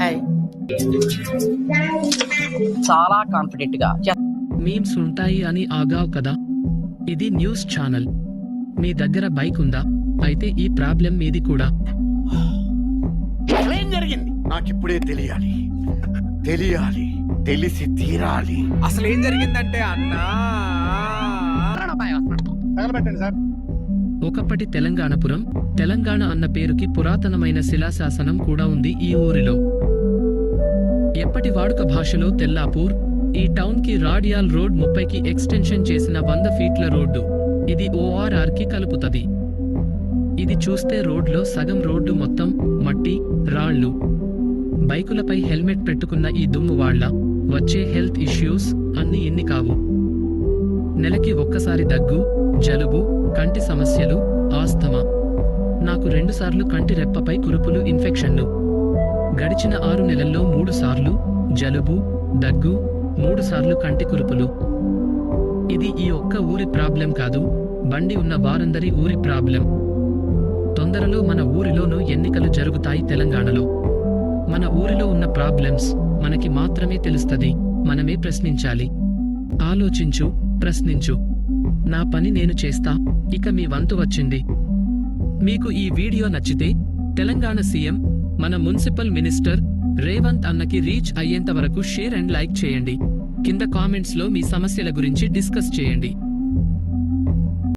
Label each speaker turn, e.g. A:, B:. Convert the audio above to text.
A: Hi. చాలా confident గా
B: memes ఉంటాయి అని ఆగావ్ కదా. ఇది న్యూస్ ఛానల్. మీ దగ్గర బైక్ ఉందా? అయితే ఈ ప్రాబ్లం మీది కూడా.
C: ఏం జరిగింది నాకిప్పుడే తెలియాలి. తెలిసి తీరాలి.
D: అసలు ఏం జరిగిందంటే అన్నా
C: తగలబెట్టండి సార్.
B: ఒకప్పటి తెలంగాణపురం, తెలంగాణ అన్న పేరుకి పురాతనమైన శిలాశాసనం కూడా ఉంది ఈ ఊరిలో. ఎప్పటి వాడుక భాషలో తెల్లాపూర్. ఈ టౌన్ కి రాడియాల్ రోడ్ 30కి ఎక్స్టెన్షన్ చేసిన 100 ఫీట్ల రోడ్డు. ఇది ORR కి కలుపుతది. ఇది చూస్తే రోడ్లో సగం రోడ్డు మొత్తం మట్టి, రాళ్ళు. బైకులపై హెల్మెట్ పెట్టుకున్న ఈ దుమ్ము వాళ్ళ వచ్చే హెల్త్ ఇష్యూస్ అన్ని ఎన్ని కావు. నెలకి ఒక్కసారి దగ్గు, జలుబు, కంటి సమస్యలు, ఆస్తమా. నాకు 2 సార్లు కంటి రెప్పపై కురుపులు ఇన్ఫెక్షన్లు. గడిచిన 6 నెలల్లో 3 సార్లు జలుబు, దగ్గు, 3 సార్లు కంటి కురుపులు. ఇది ఈ ఒక్క ఊరి ప్రాబ్లం కాదు, బండి ఉన్న వారందరి ఊరి ప్రాబ్లం. తొందరలో మన ఊరిలోనూ ఎన్నికలు జరుగుతాయి తెలంగాణలో. మన ఊరిలో ఉన్న ప్రాబ్లమ్స్ మనకి మాత్రమే తెలుస్తది. మనమే ప్రశ్నించాలి. ఆలోచించు, ప్రశ్నించు. నా పని నేను చేస్తా. ఇక మీ వంతు వచ్చింది. మీకు ఈ వీడియో నచ్చితే తెలంగాణ సీఎం, మన మున్సిపల్ మినిస్టర్ రేవంత్ అన్నకి రీచ్ అయ్యేంత వరకు షేర్ అండ్ లైక్ చేయండి. కింద కామెంట్స్ లో మీ సమస్యల గురించి డిస్కస్ చేయండి.